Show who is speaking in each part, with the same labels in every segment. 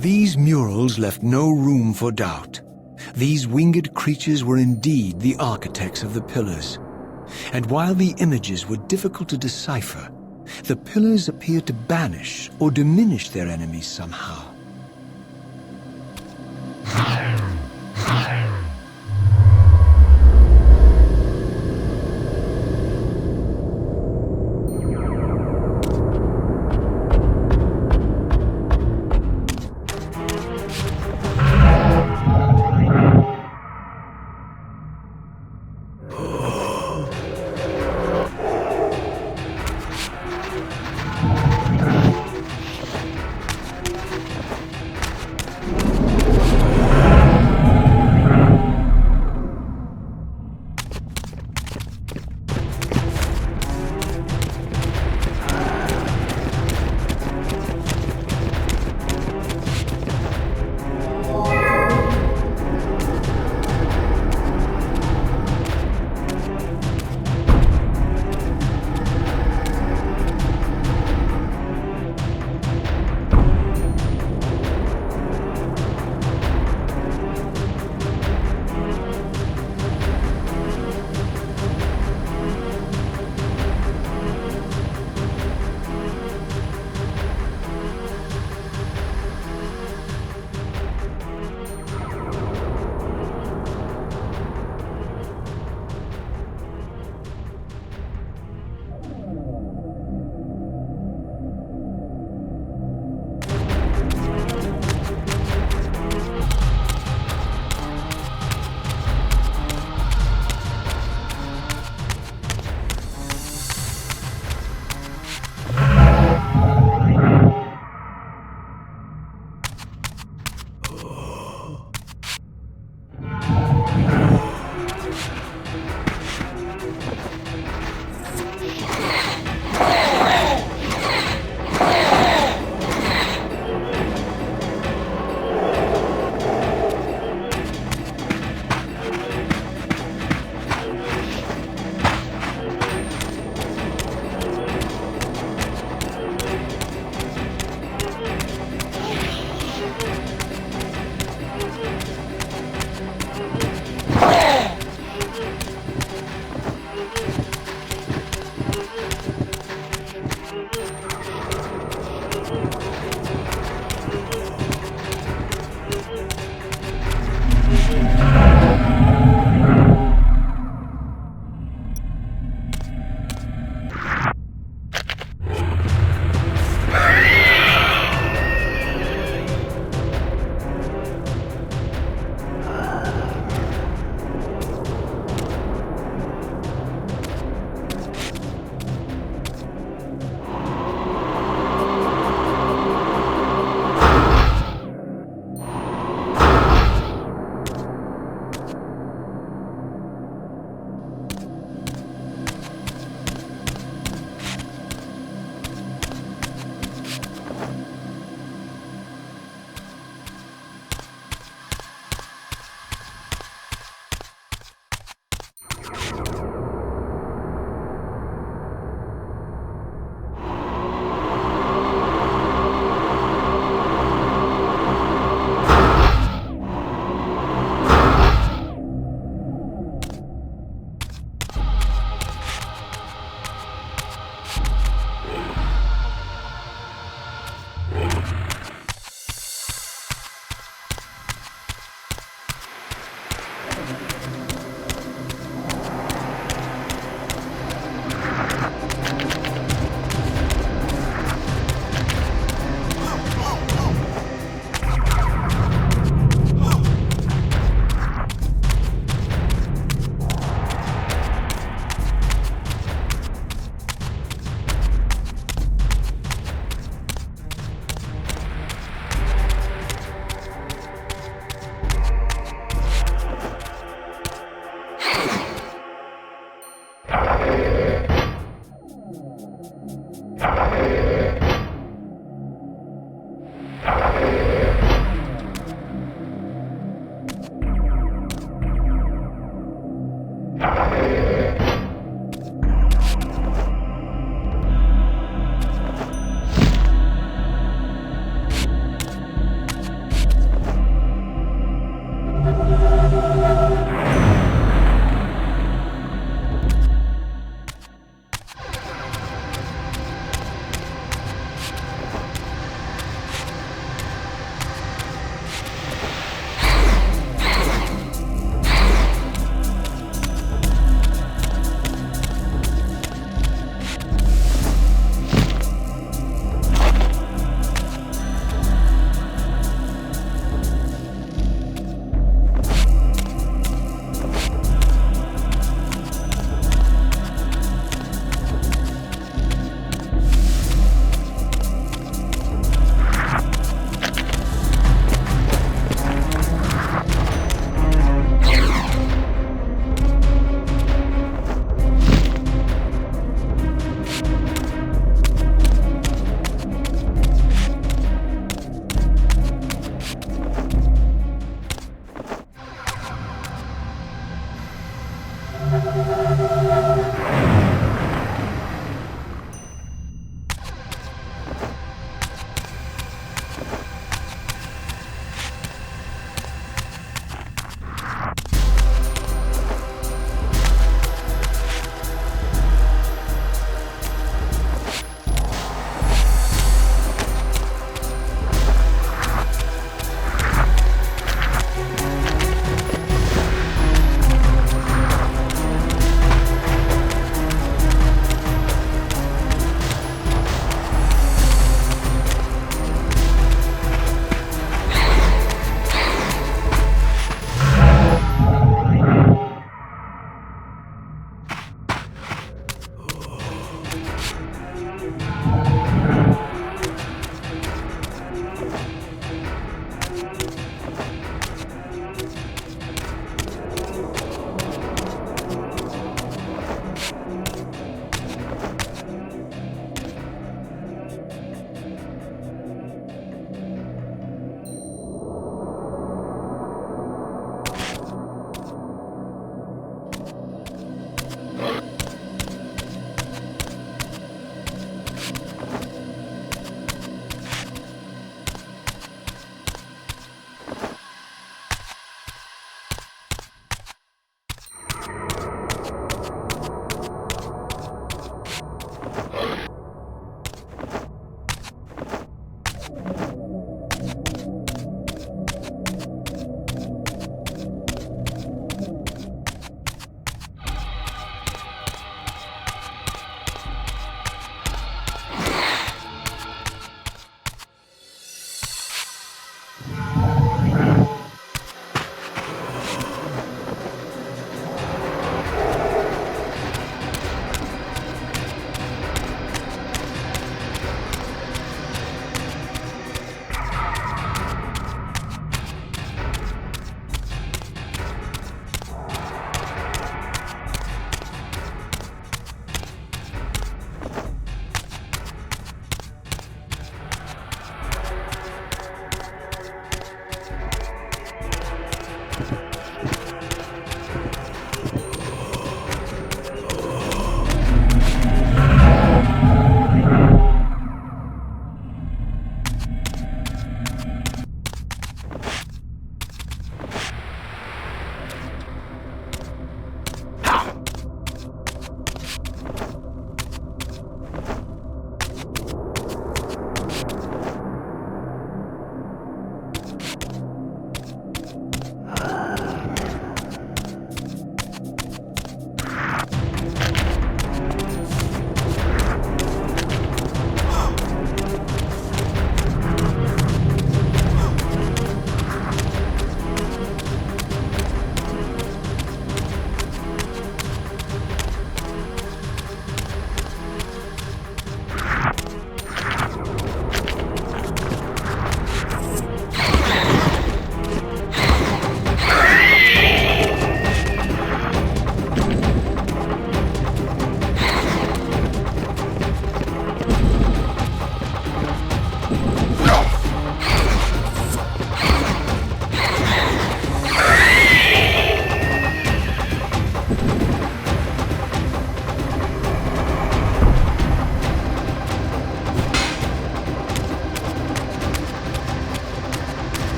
Speaker 1: These murals left no room for doubt. These winged creatures were indeed the architects of the pillars. And while the images were difficult to decipher, the pillars appeared to banish or diminish their enemies somehow.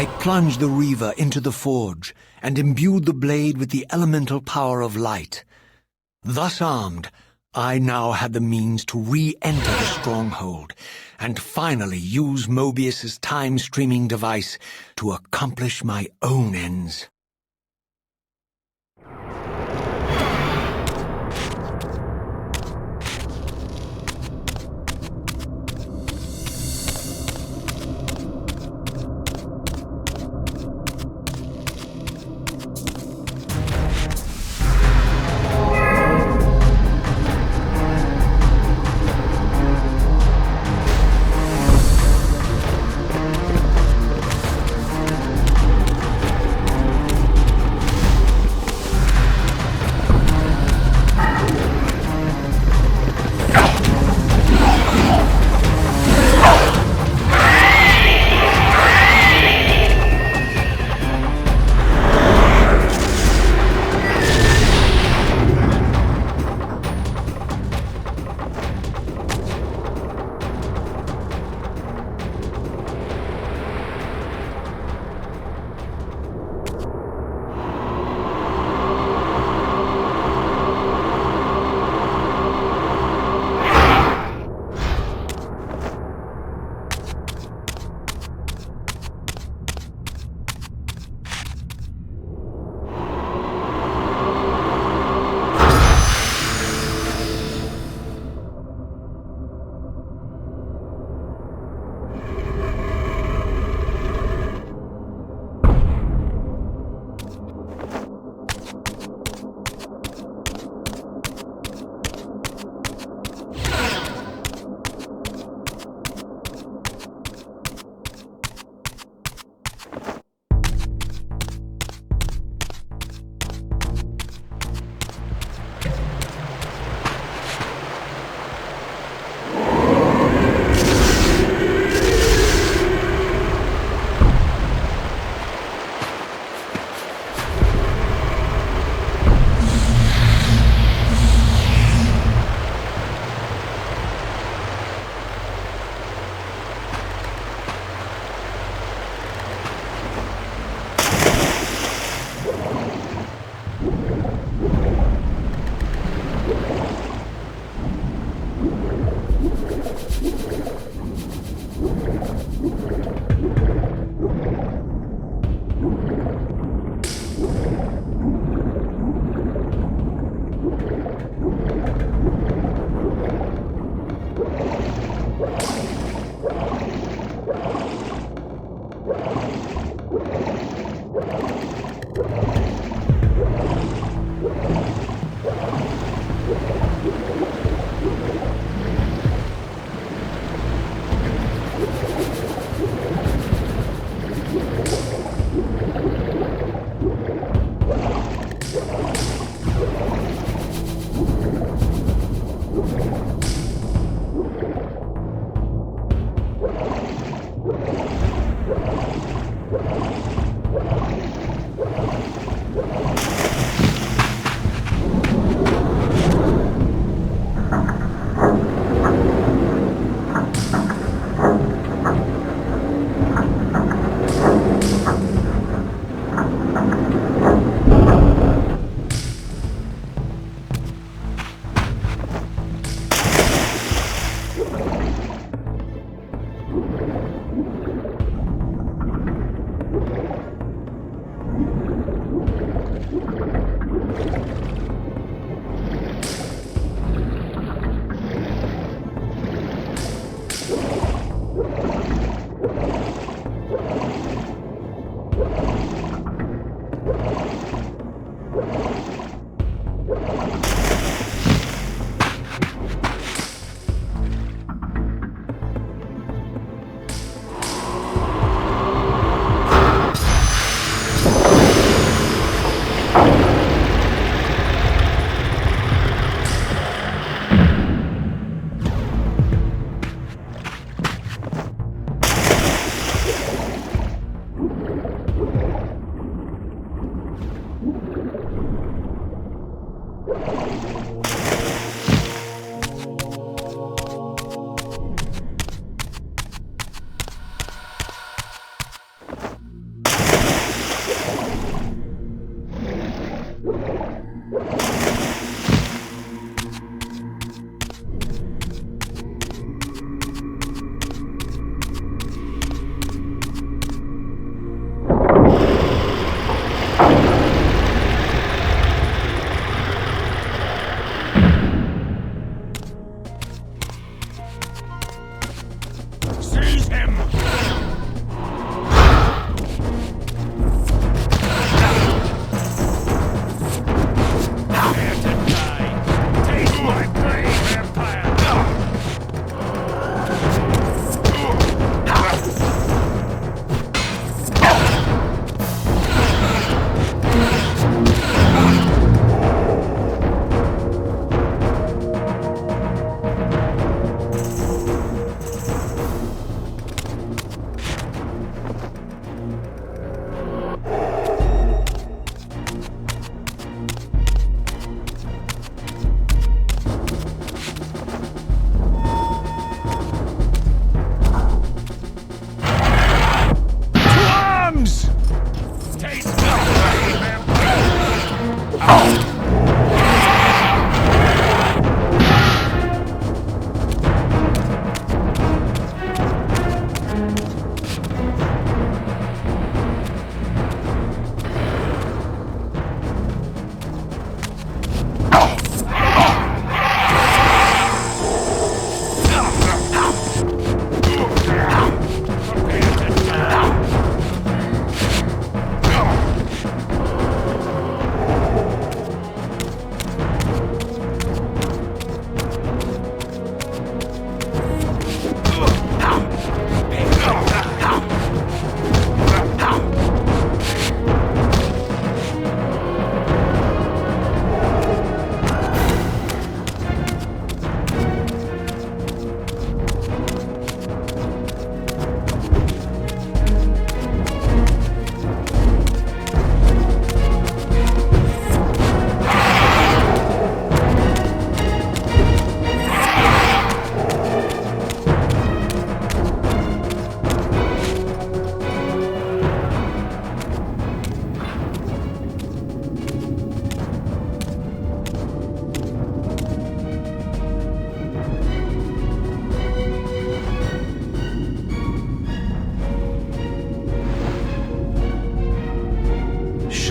Speaker 1: I plunged the Reaver into the forge and imbued the blade with the elemental power of light. Thus armed, I now had the means to re-enter the stronghold and finally use Mobius's time-streaming device to accomplish my own ends.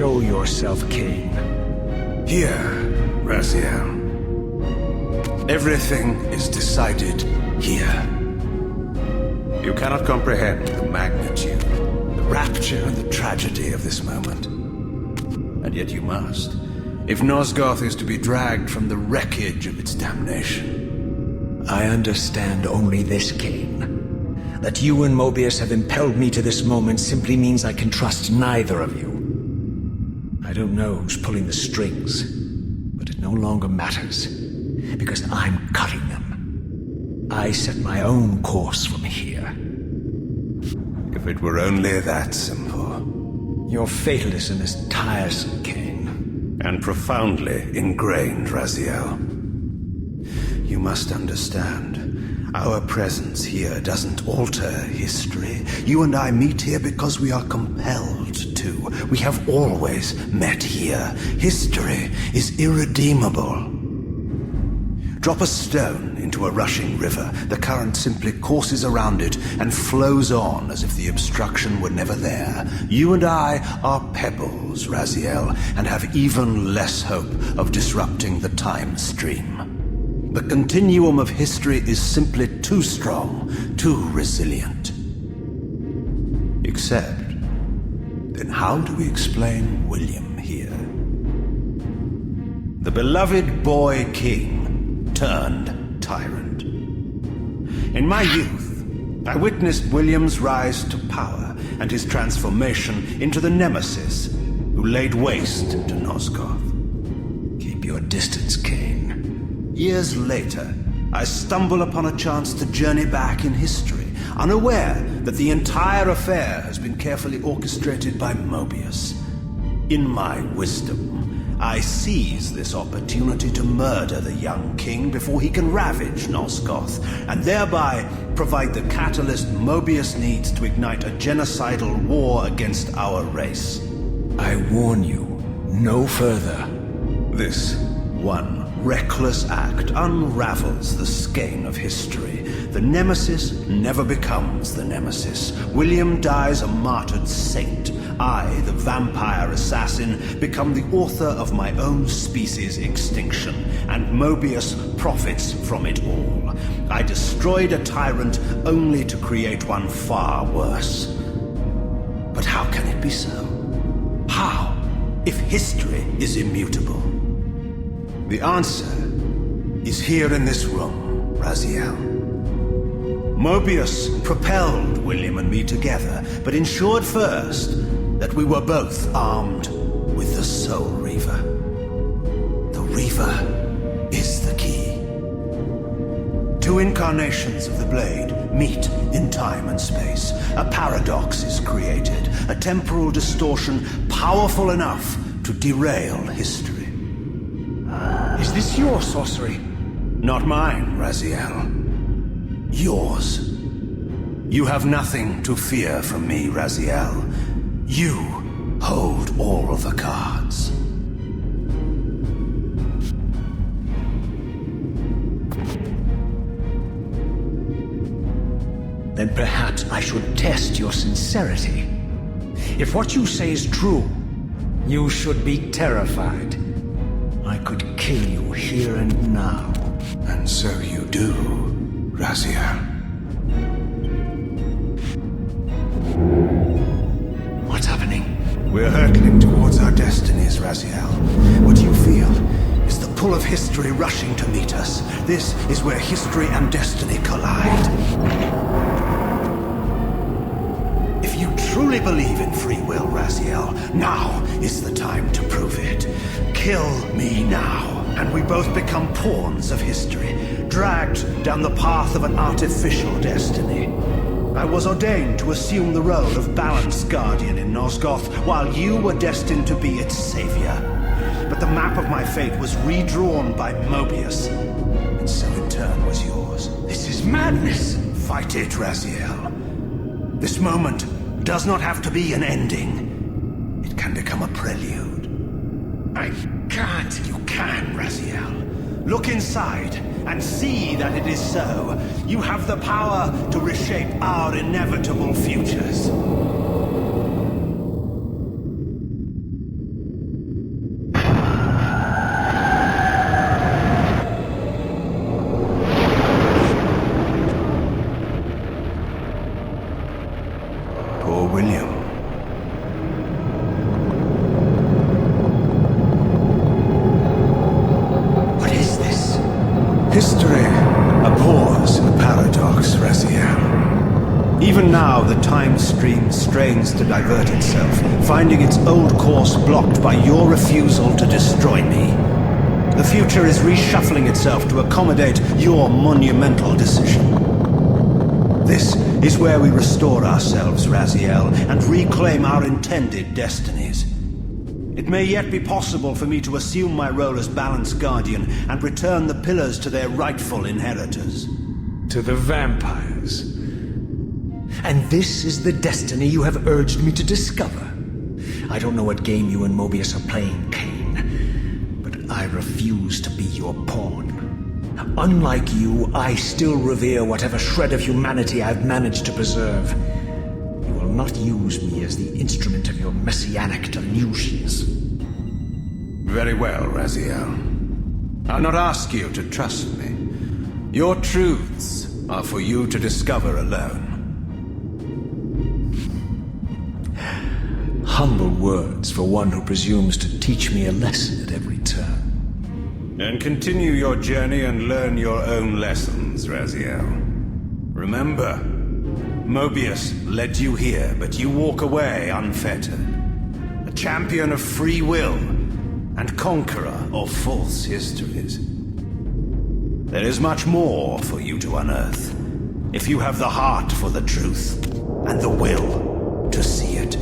Speaker 1: Show yourself, Kain.
Speaker 2: Here, Raziel. Everything is decided here. You cannot comprehend the magnitude, the rapture and the tragedy of this moment. And yet you must, if Nosgoth is to be dragged from the wreckage of its damnation.
Speaker 1: I understand only this, Kain. That you and Mobius have impelled me to this moment simply means I can trust neither of you. I don't know who's pulling the strings, but it no longer matters, because I'm cutting them. I set my own course from here.
Speaker 2: If it were only that simple.
Speaker 1: Your fatalism is tiresome, Kain.
Speaker 2: And profoundly ingrained, Raziel. You must understand, our presence here doesn't alter history. You and I meet here because we are compelled to. We have always met here. History is irredeemable. Drop a stone into a rushing river. The current simply courses around it and flows on as if the obstruction were never there. You and I are pebbles, Raziel, and have even less hope of disrupting the time stream. The continuum of history is simply too strong, too resilient. Except, then how do we explain William here? The beloved boy king turned tyrant. In my youth, I witnessed William's rise to power and his transformation into the nemesis who laid waste to Nosgoth.
Speaker 1: Keep your distance, Kain.
Speaker 2: Years later, I stumble upon a chance to journey back in history, unaware that the entire affair has been carefully orchestrated by Mobius. In my wisdom, I seize this opportunity to murder the young king before he can ravage Nosgoth, and thereby provide the catalyst Mobius needs to ignite a genocidal war against our race.
Speaker 1: I warn you, no further.
Speaker 2: This one reckless act unravels the skein of history. The nemesis never becomes the nemesis. William dies a martyred saint. I, the vampire assassin, become the author of my own species' extinction, and Mobius profits from it all. I destroyed a tyrant only to create one far worse. But how can it be so? How, if history is immutable? The answer is here in this room, Raziel. Mobius propelled William and me together, but ensured first that we were both armed with the Soul Reaver. The Reaver is the key. Two incarnations of the blade meet in time and space. A paradox is created, a temporal distortion powerful enough to derail history.
Speaker 1: Is this your sorcery?
Speaker 2: Not mine, Raziel. Yours. You have nothing to fear from me, Raziel. You hold all the cards.
Speaker 1: Then perhaps I should test your sincerity. If what you say is true, you should be terrified. I could kill you here and now.
Speaker 2: And so you do, Raziel.
Speaker 1: What's happening?
Speaker 2: We're hurtling towards our destinies, Raziel. What you feel is the pull of history rushing to meet us. This is where history and destiny collide. If you truly believe in free will, Raziel, now is the time to prove it. Kill me now, and we both become pawns of history, dragged down the path of an artificial destiny. I was ordained to assume the role of balanced guardian in Nosgoth, while you were destined to be its savior. But the map of my fate was redrawn by Mobius, and so in turn was yours.
Speaker 1: This is madness!
Speaker 2: Fight it, Raziel. This moment does not have to be an ending. It can become a prelude.
Speaker 1: I can't.
Speaker 2: You can, Raziel. Look inside and see that it is so. You have the power to reshape our inevitable futures. William.
Speaker 1: What is this?
Speaker 2: History abhors a paradox, Raziel. Even now, the time stream strains to divert itself, finding its old course blocked by your refusal to destroy me. The future is reshuffling itself to accommodate your monumental decision. This is where we restore ourselves, Raziel, and reclaim our intended destinies. It may yet be possible for me to assume my role as Balance Guardian and return the pillars to their rightful inheritors.
Speaker 1: To the vampires. And this is the destiny you have urged me to discover. I don't know what game you and Mobius are playing, Kain, but I refuse to be your pawn. Unlike you, I still revere whatever shred of humanity I've managed to preserve. You will not use me as the instrument of your messianic delusions.
Speaker 2: Very well, Raziel. I'll not ask you to trust me. Your truths are for you to discover alone.
Speaker 1: Humble words for one who presumes to teach me a lesson at every turn.
Speaker 2: Then continue your journey and learn your own lessons, Raziel. Remember, Mobius led you here, but you walk away unfettered. A champion of free will and conqueror of false histories. There is much more for you to unearth, if you have the heart for the truth and the will to see it.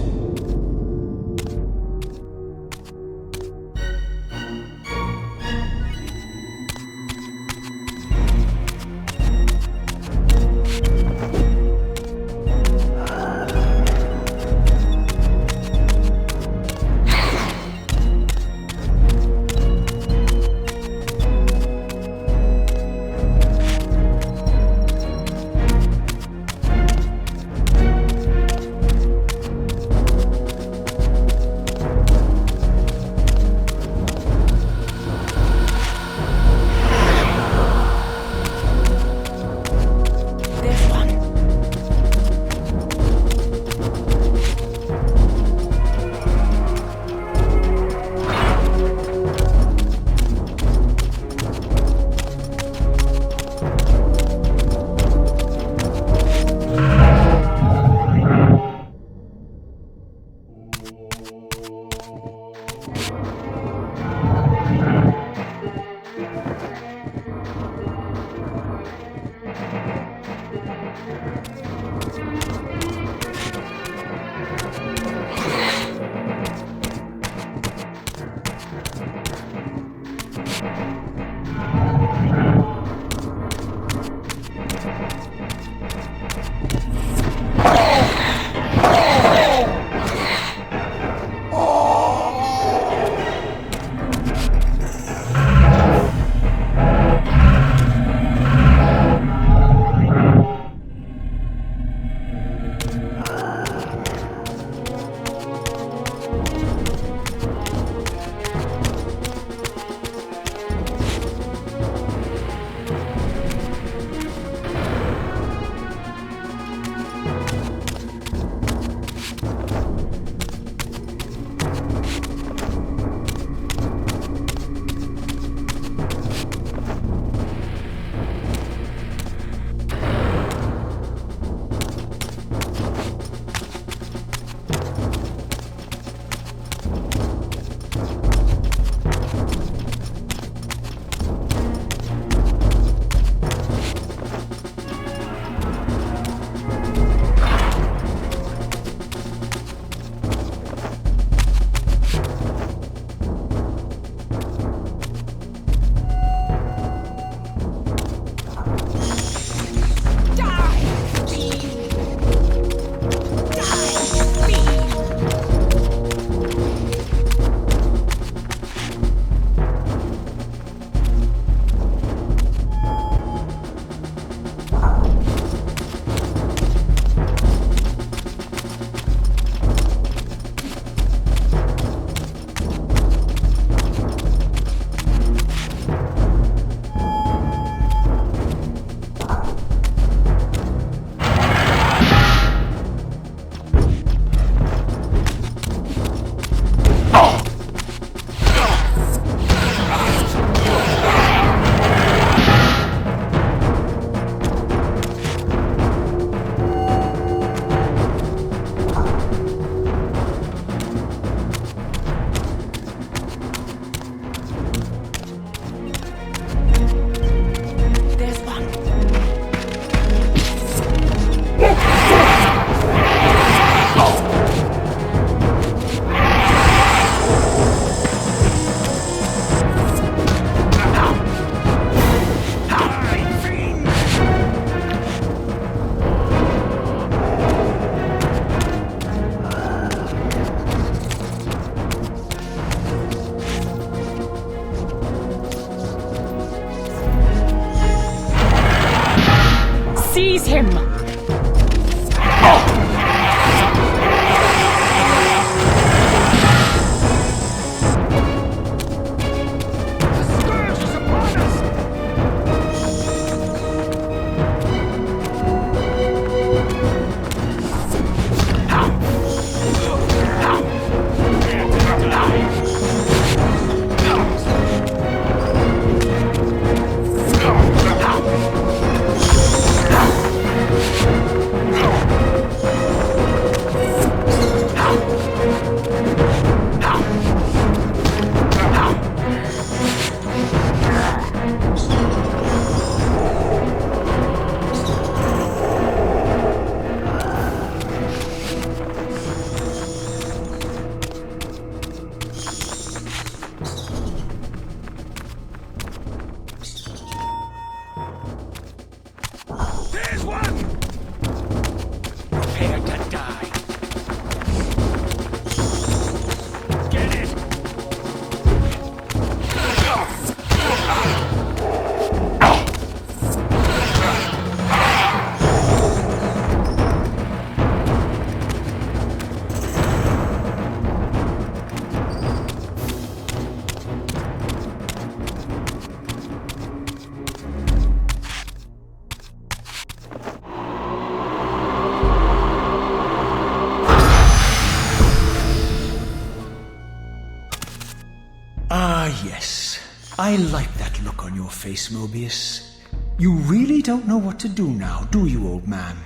Speaker 1: I like that look on your face, Mobius. You really don't know what to do now, do you, old man?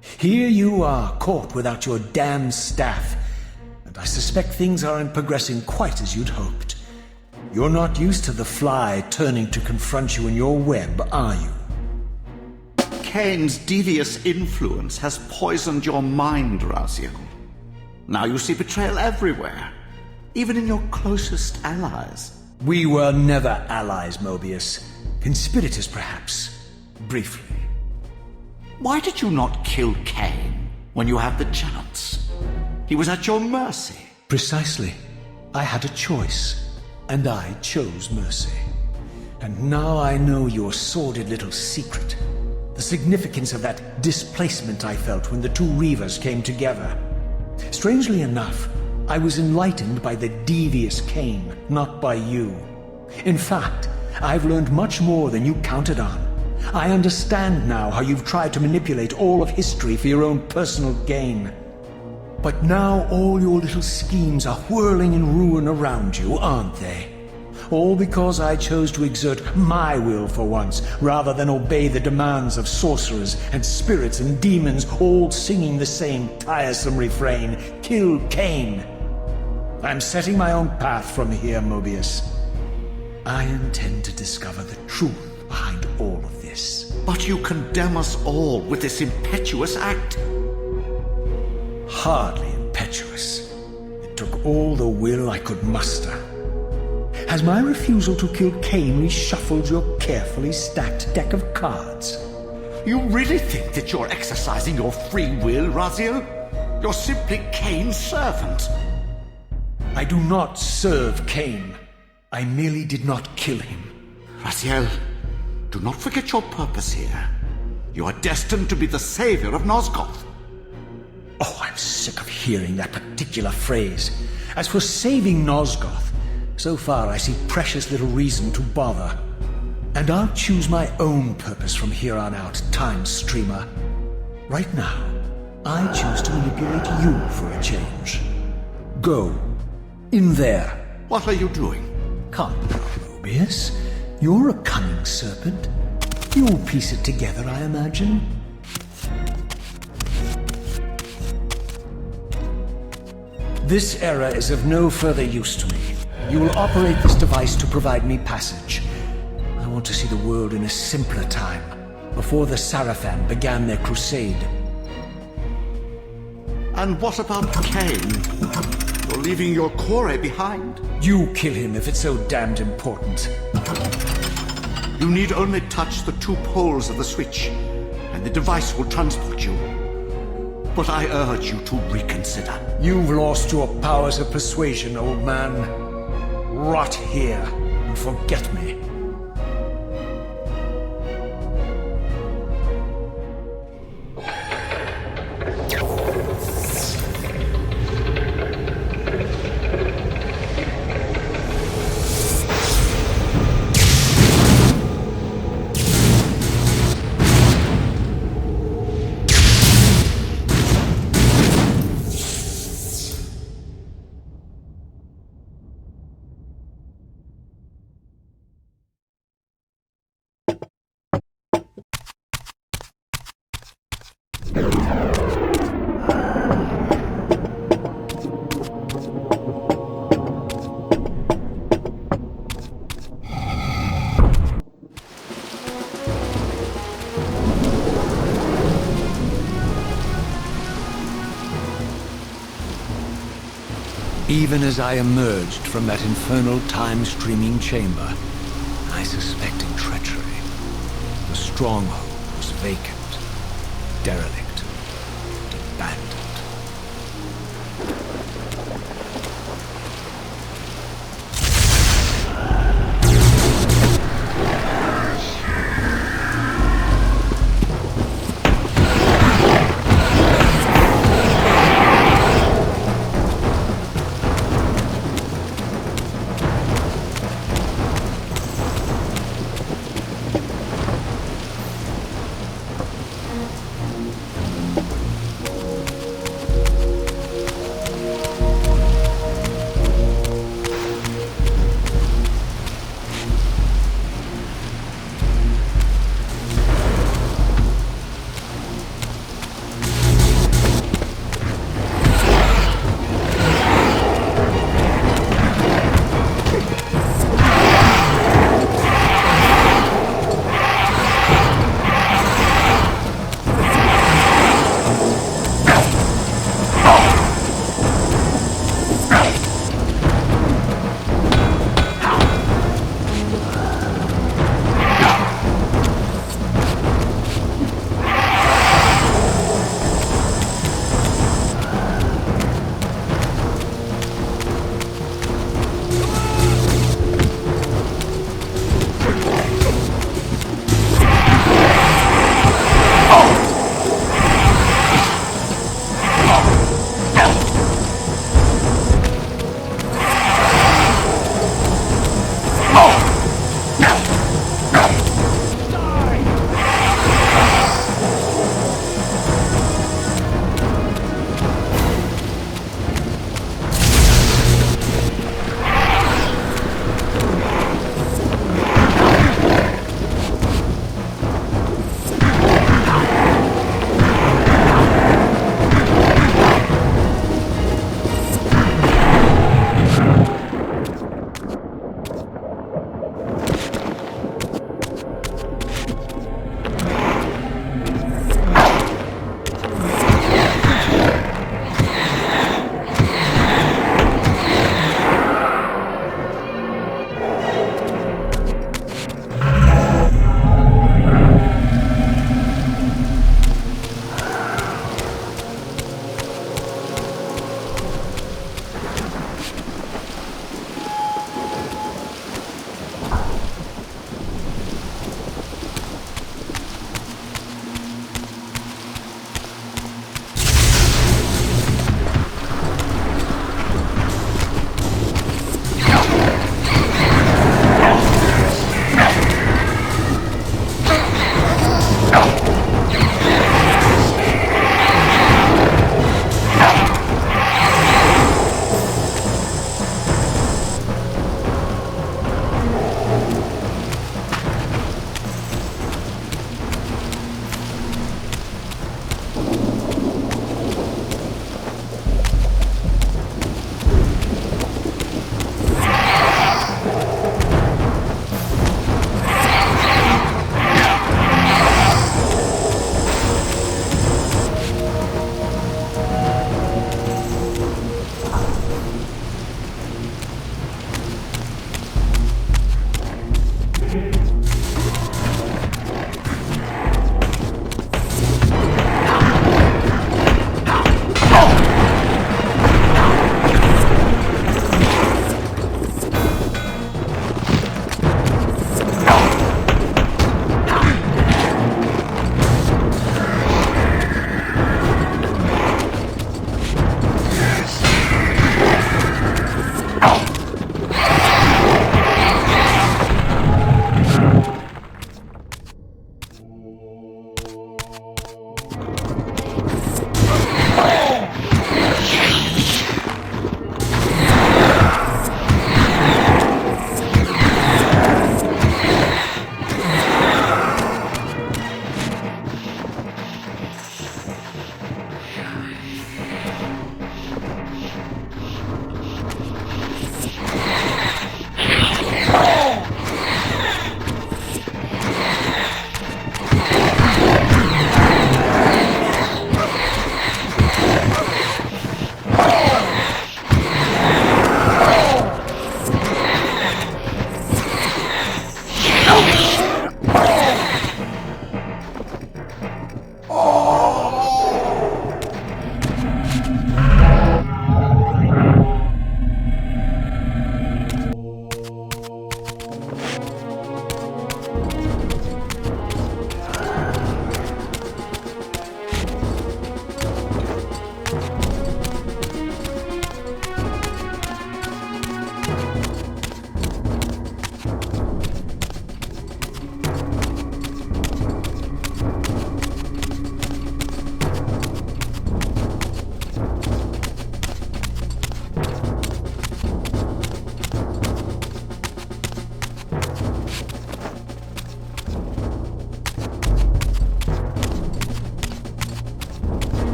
Speaker 1: Here you are, caught without your damn staff, and I suspect things aren't progressing quite as you'd hoped. You're not used to the fly turning to confront you in your web, are you?
Speaker 3: Kain's devious influence has poisoned your mind, Raziel. Now you see betrayal everywhere, even in your closest allies.
Speaker 1: We were never allies, Mobius. Conspirators, perhaps. Briefly.
Speaker 3: Why did you not kill Kain when you had the chance? He was at your mercy.
Speaker 1: Precisely. I had a choice, and I chose mercy. And now I know your sordid little secret. The significance of that displacement I felt when the two Reavers came together. Strangely enough, I was enlightened by the devious Kain, not by you. In fact, I've learned much more than you counted on. I understand now how you've tried to manipulate all of history for your own personal gain. But now all your little schemes are whirling in ruin around you, aren't they? All because I chose to exert my will for once, rather than obey the demands of sorcerers and spirits and demons, all singing the same tiresome refrain, "Kill Kain." I'm setting my own path from here, Mobius. I intend to discover the truth behind all of this.
Speaker 3: But you condemn us all with this impetuous act.
Speaker 1: Hardly impetuous. It took all the will I could muster. Has my refusal to kill Kain reshuffled your carefully stacked deck of cards?
Speaker 3: You really think that you're exercising your free will, Raziel? You're simply Kain's servant.
Speaker 1: I do not serve Kain. I merely did not kill him.
Speaker 3: Raziel, do not forget your purpose here. You are destined to be the savior of Nosgoth.
Speaker 1: Oh, I'm sick of hearing that particular phrase. As for saving Nosgoth, so far I see precious little reason to bother. And I'll choose my own purpose from here on out, Time Streamer. Right now, I choose to manipulate you for a change. Go. In there.
Speaker 3: What are you doing?
Speaker 1: Come, Mobius. You're a cunning serpent. You'll piece it together, I imagine. This error is of no further use to me. You will operate this device to provide me passage. I want to see the world in a simpler time, before the Sarafan began their crusade.
Speaker 3: And what about Kain? You're leaving your core behind.
Speaker 1: You kill him if it's so damned important.
Speaker 3: You need only touch the two poles of the switch, and the device will transport you. But I urge you to reconsider.
Speaker 1: You've lost your powers of persuasion, old man. Rot here and forget me. Even as I emerged from that infernal time-streaming chamber, I suspected treachery. The stronghold was vacant, derelict, abandoned.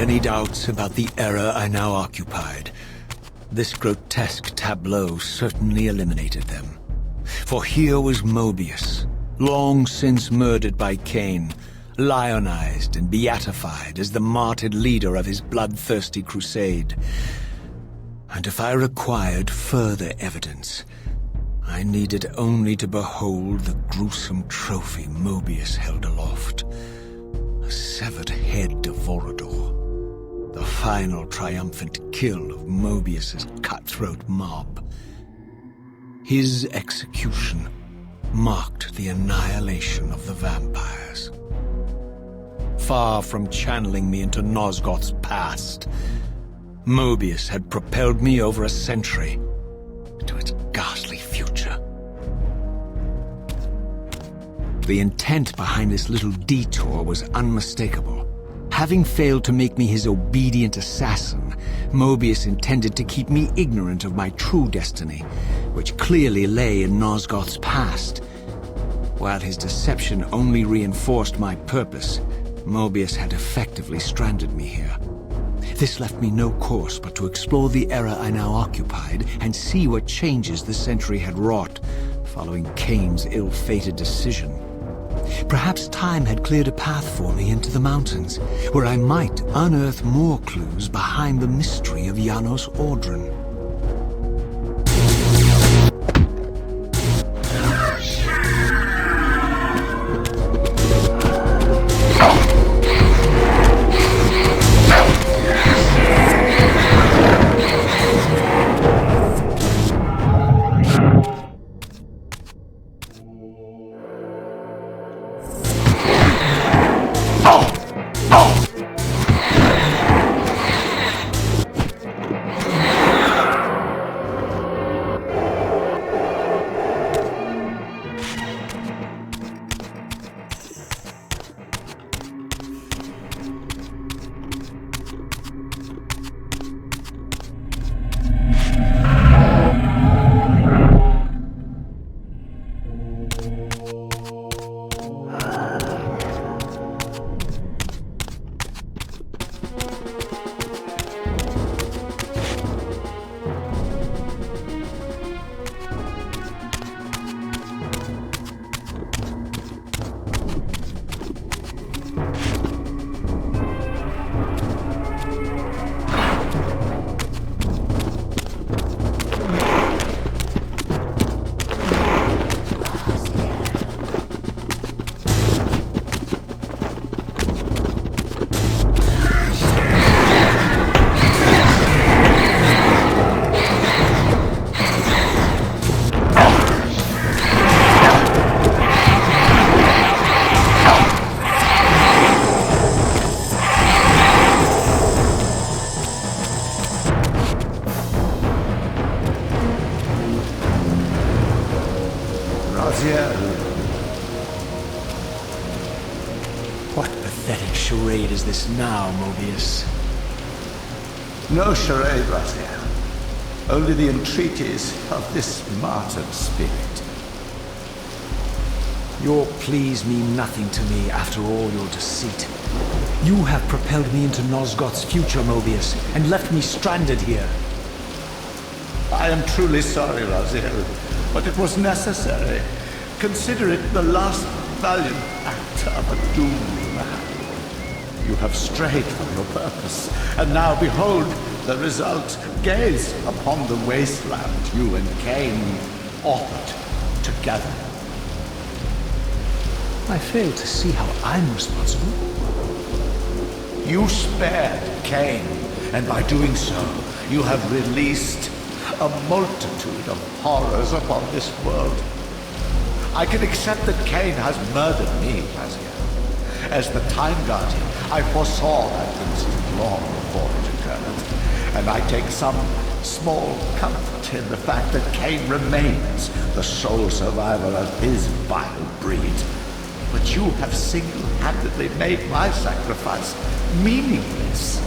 Speaker 1: any doubts about the era I now occupied, this grotesque tableau certainly eliminated them. For here was Mobius, long since murdered by Kain, lionized and beatified as the martyred leader of his bloodthirsty crusade. And if I required further evidence, I needed only to behold the gruesome trophy Mobius held aloft. A severed head of Vorador, the final triumphant kill of Mobius's cutthroat mob. His execution marked the annihilation of the vampires. Far from channeling me into Nosgoth's past, Mobius had propelled me over a century to its ghastly future. The intent behind this little detour was unmistakable. Having failed to make me his obedient assassin, Mobius intended to keep me ignorant of my true destiny, which clearly lay in Nosgoth's past. While his deception only reinforced my purpose, Mobius had effectively stranded me here. This left me no course but to explore the era I now occupied and see what changes the century had wrought following Kain's ill-fated decision. Perhaps time had cleared a path for me into the mountains, where I might unearth more clues behind the mystery of Janos Audron. What pathetic charade is this now, Mobius?
Speaker 2: No charade, Raziel. Only the entreaties of this martyred spirit.
Speaker 1: Your pleas mean nothing to me after all your deceit. You have propelled me into Nosgoth's future, Mobius, and left me stranded here.
Speaker 2: I am truly sorry, Raziel, but it was necessary. Consider it the last valiant act of a doomed man. You have strayed from your purpose, and now behold the result. Gaze upon the wasteland you and Kain authored together.
Speaker 1: I fail to see how I'm responsible.
Speaker 2: You spared Kain, and by doing so, you have released a multitude of horrors upon this world. I can accept that Kain has murdered me, Raziel. As the Time Guardian, I foresaw that incident long before it occurred, and I take some small comfort in the fact that Kain remains the sole survivor of his vile breed. But you have single-handedly made my sacrifice meaningless.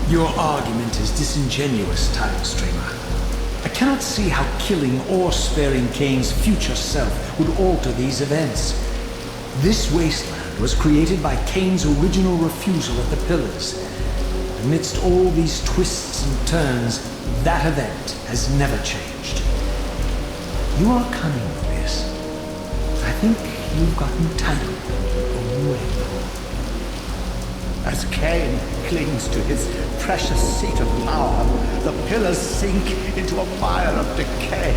Speaker 1: Your argument is disingenuous, Time Streamer. I cannot see how killing or sparing Kain's future self would alter these events. This wasteland was created by Kain's original refusal at the Pillars. Amidst all these twists and turns, that event has never changed. You are cunning, Miss. I think you've gotten tangled in your own way.
Speaker 3: As Kain clings to his precious seat of power, the pillars sink into a mire of decay,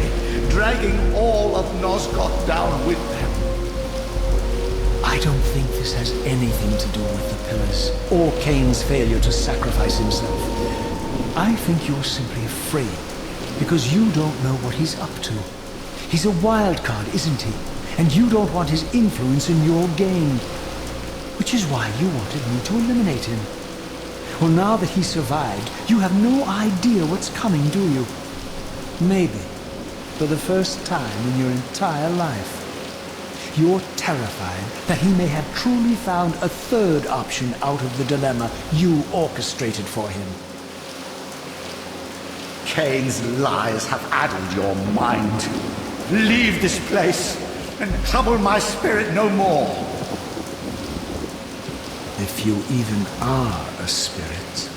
Speaker 3: dragging all of Nosgoth down with them.
Speaker 1: I don't think this has anything to do with the Pillars, or Kain's failure to sacrifice himself. I think you're simply afraid, because you don't know what he's up to. He's a wild card, isn't he? And you don't want his influence in your game. Which is why you wanted me to eliminate him. Well, now that he survived, you have no idea what's coming, do you? Maybe, for the first time in your entire life, you're terrified that he may have truly found a third option out of the dilemma you orchestrated for him.
Speaker 3: Kain's lies have addled your mind. Leave this place and trouble my spirit no more.
Speaker 1: If you even are a spirit.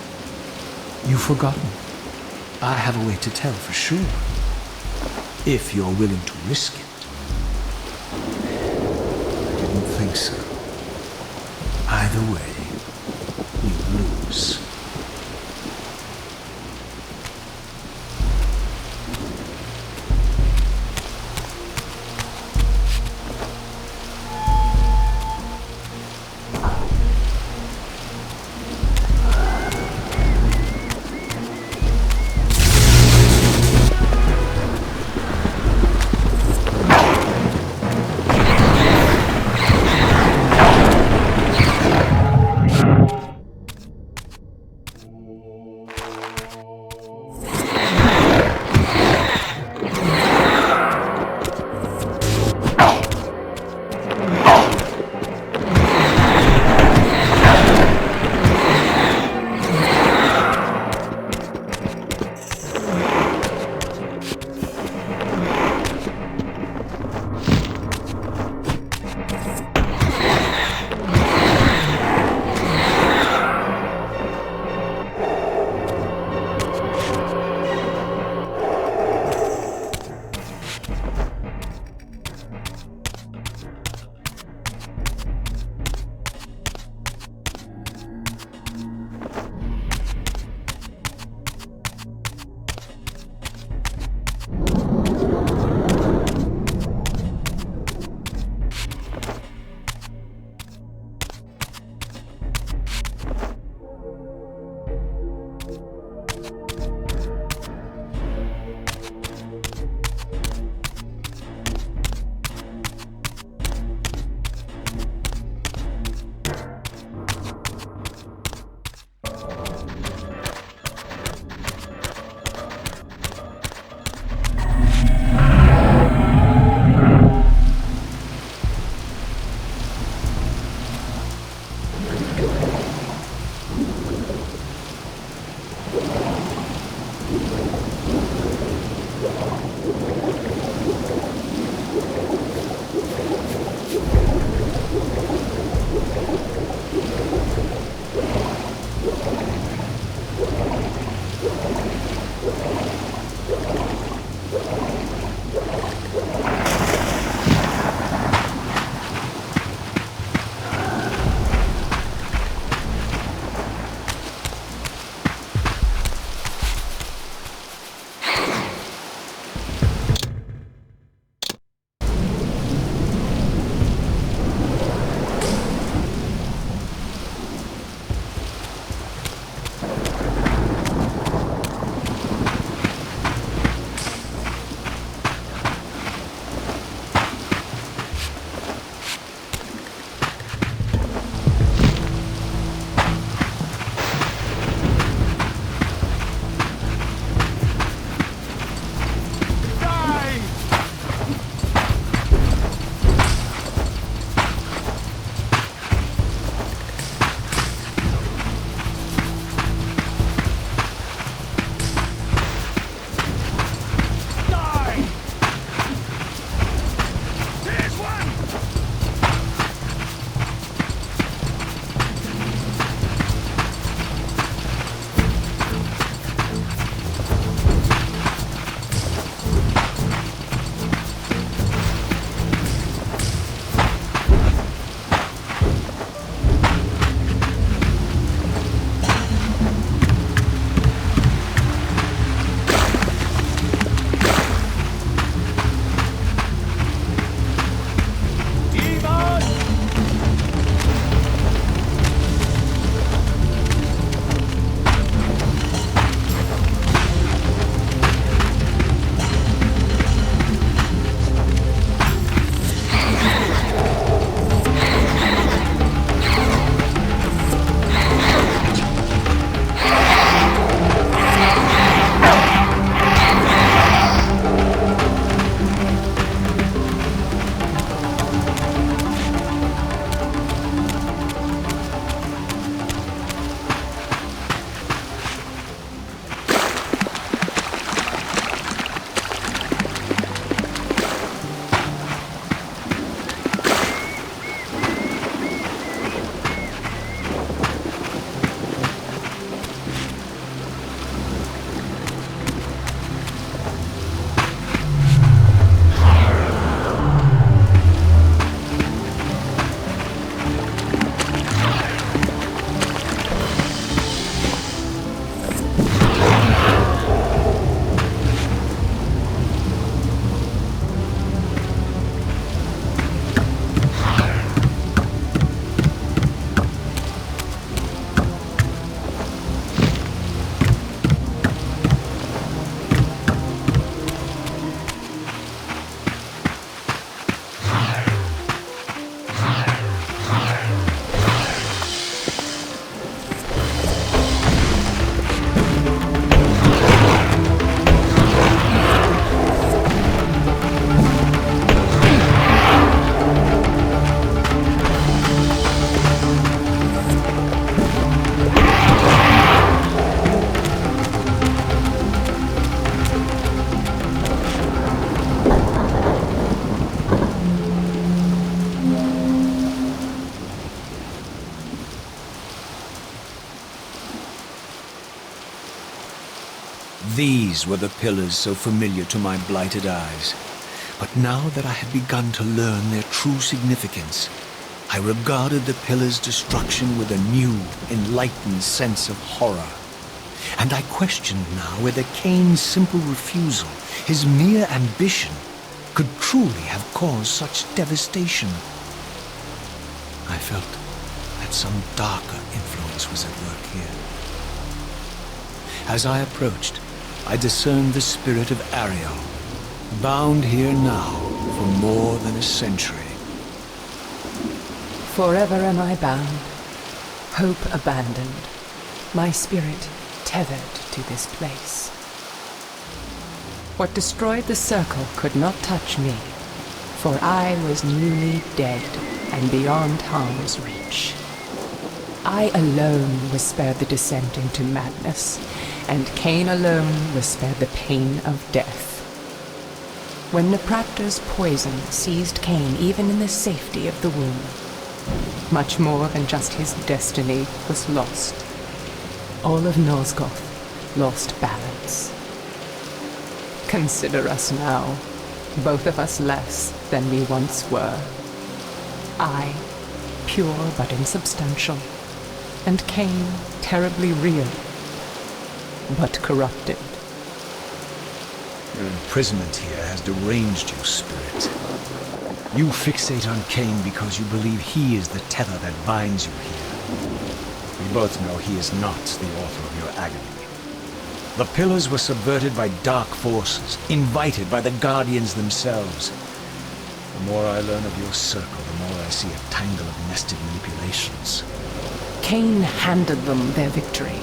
Speaker 1: You've forgotten. I have a way to tell for sure. If you're willing to risk it. I didn't think so. Either way, you lose. These were the pillars so familiar to my blighted eyes. But now that I had begun to learn their true significance, I regarded the pillars' destruction with a new, enlightened sense of horror. And I questioned now whether Kain's simple refusal, his mere ambition, could truly have caused such devastation. I felt that some darker influence was at work here. As I approached, I discerned the spirit of Ariel, bound here now for more than a century.
Speaker 4: Forever am I bound, hope abandoned, my spirit tethered to this place. What destroyed the circle could not touch me, for I was newly dead and beyond harm's reach. I alone was spared the descent into madness, and Kain alone was spared the pain of death. When Napraptor's poison seized Kain even in the safety of the womb, much more than just his destiny was lost. All of Nosgoth lost balance. Consider us now, both of us less than we once were. I, pure but insubstantial, and Kain, terribly real, but corrupted.
Speaker 1: Your imprisonment here has deranged you, spirit. You fixate on Kain because you believe he is the tether that binds you here. We both know he is not the author of your agony. The pillars were subverted by dark forces, invited by the Guardians themselves. The more I learn of your circle, the more I see a tangle of nested manipulations.
Speaker 4: Kain handed them their victory.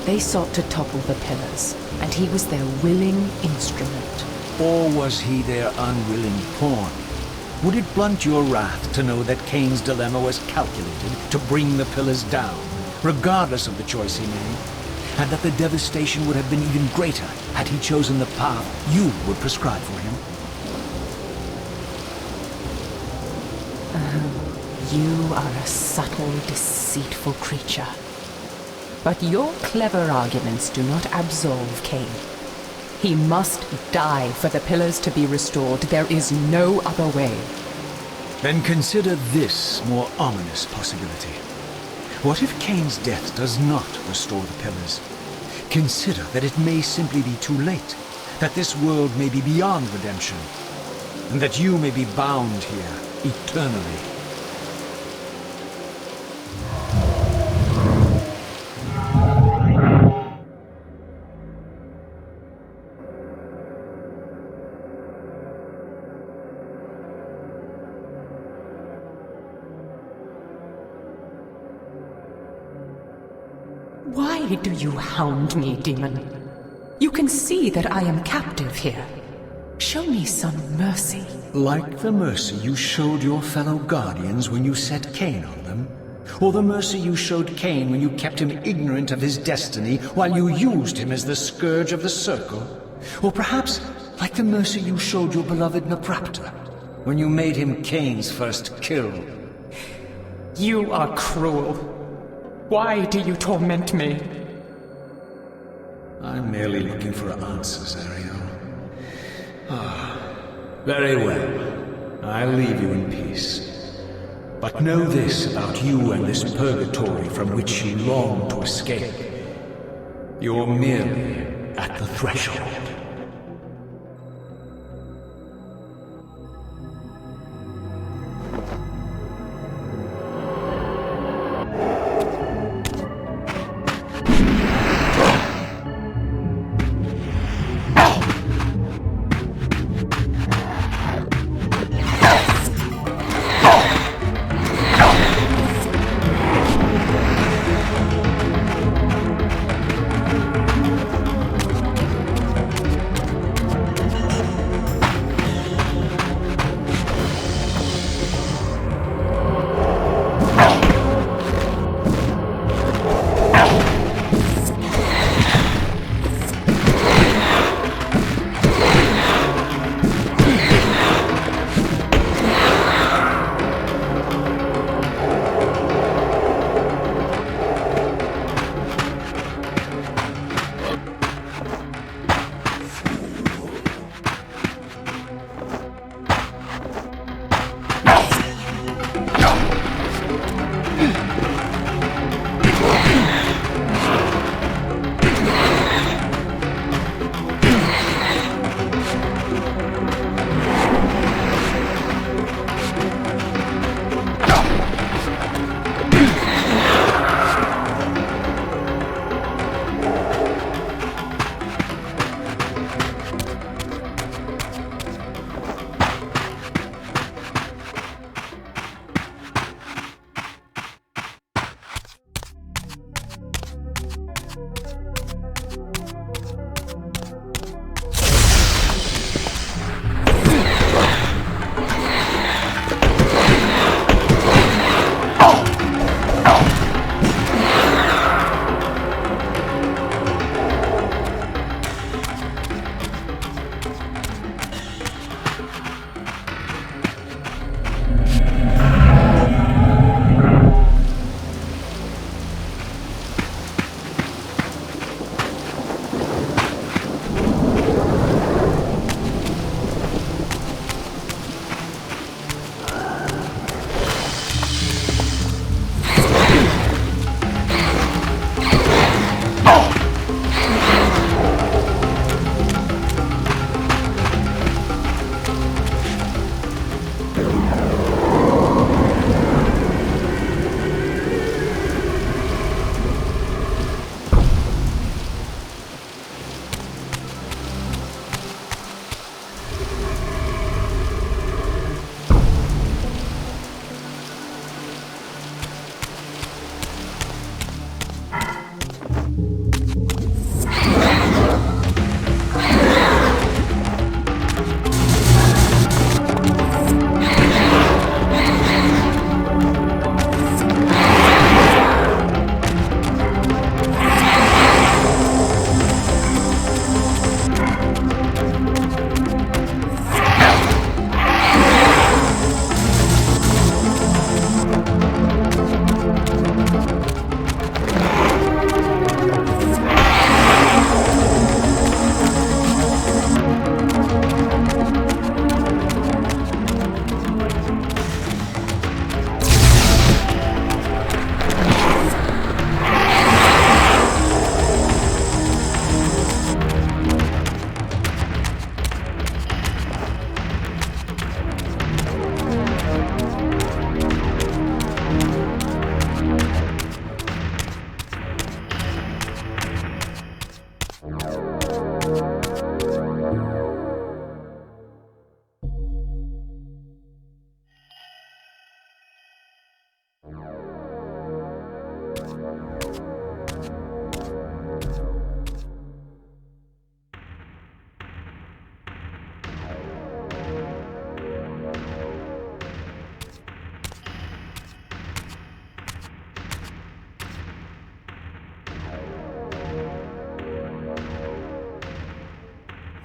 Speaker 4: They sought to topple the pillars, and he was their willing instrument.
Speaker 1: Or was he their unwilling pawn? Would it blunt your wrath to know that Kain's dilemma was calculated to bring the pillars down, regardless of the choice he made? And that the devastation would have been even greater had he chosen the path you would prescribe for him?
Speaker 4: You are a subtle, deceitful creature. But your clever arguments do not absolve Kain. He must die for the pillars to be restored. There is no other way.
Speaker 1: Then consider this more ominous possibility. What if Kain's death does not restore the pillars? Consider that it may simply be too late, that this world may be beyond redemption, and that you may be bound here eternally.
Speaker 4: Why do you hound me, demon? You can see that I am captive here. Show me some mercy.
Speaker 1: Like the mercy you showed your fellow Guardians when you set Kain on them? Or the mercy you showed Kain when you kept him ignorant of his destiny while you used him as the scourge of the Circle? Or perhaps like the mercy you showed your beloved Napraptor when you made him Kain's first kill?
Speaker 4: You are cruel. Why do you torment me?
Speaker 1: I'm merely looking for answers, Ariel. Very well. I'll leave you in peace. But know this about you and this purgatory from which you long to escape. You're merely at the threshold.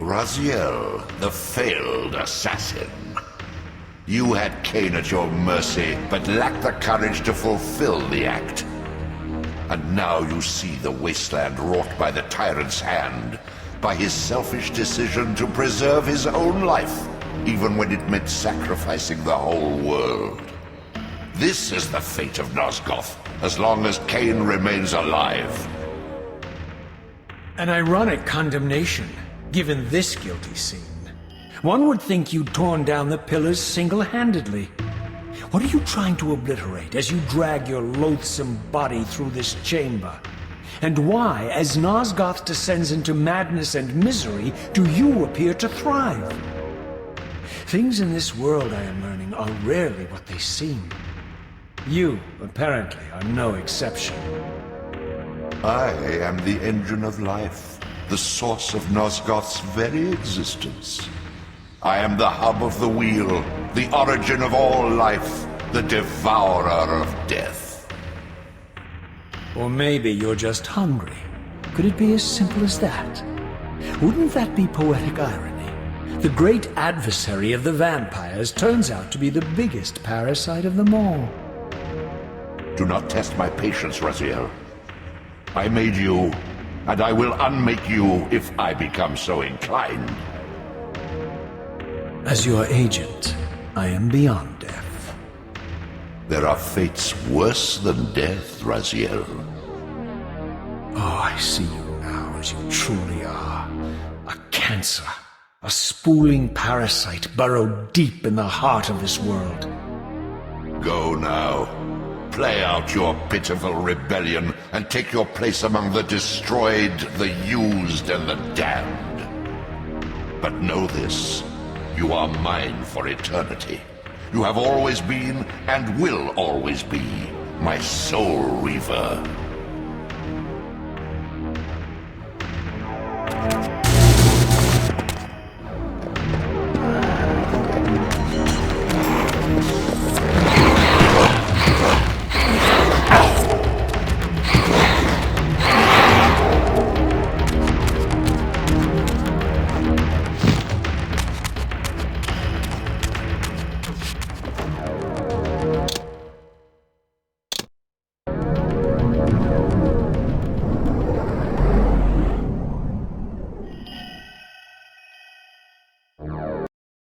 Speaker 5: Raziel, the failed assassin. You had Kain at your mercy, but lacked the courage to fulfill the act. And now you see the wasteland wrought by the tyrant's hand, by his selfish decision to preserve his own life, even when it meant sacrificing the whole world. This is the fate of Nosgoth, as long as Kain remains alive.
Speaker 1: An ironic condemnation, given this guilty scene. One would think you'd torn down the pillars single-handedly. What are you trying to obliterate as you drag your loathsome body through this chamber? And why, as Nosgoth descends into madness and misery, do you appear to thrive? Things in this world, I am learning, are rarely what they seem. You, apparently, are no exception.
Speaker 5: I am the engine of life, the source of Nosgoth's very existence. I am the hub of the wheel, the origin of all life, the devourer of death.
Speaker 1: Or maybe you're just hungry. Could it be as simple as that? Wouldn't that be poetic irony? The great adversary of the vampires turns out to be the biggest parasite of them all.
Speaker 5: Do not test my patience, Raziel. I made you, and I will unmake you if I become so inclined.
Speaker 1: As your agent, I am beyond death.
Speaker 5: There are fates worse than death, Raziel.
Speaker 1: Oh, I see you now as you truly are. A cancer. A spooling parasite burrowed deep in the heart of this world.
Speaker 5: Go now. Play out your pitiful rebellion and take your place among the destroyed, the used, and the damned. But know this. You are mine for eternity. You have always been, and will always be, my soul Reaver.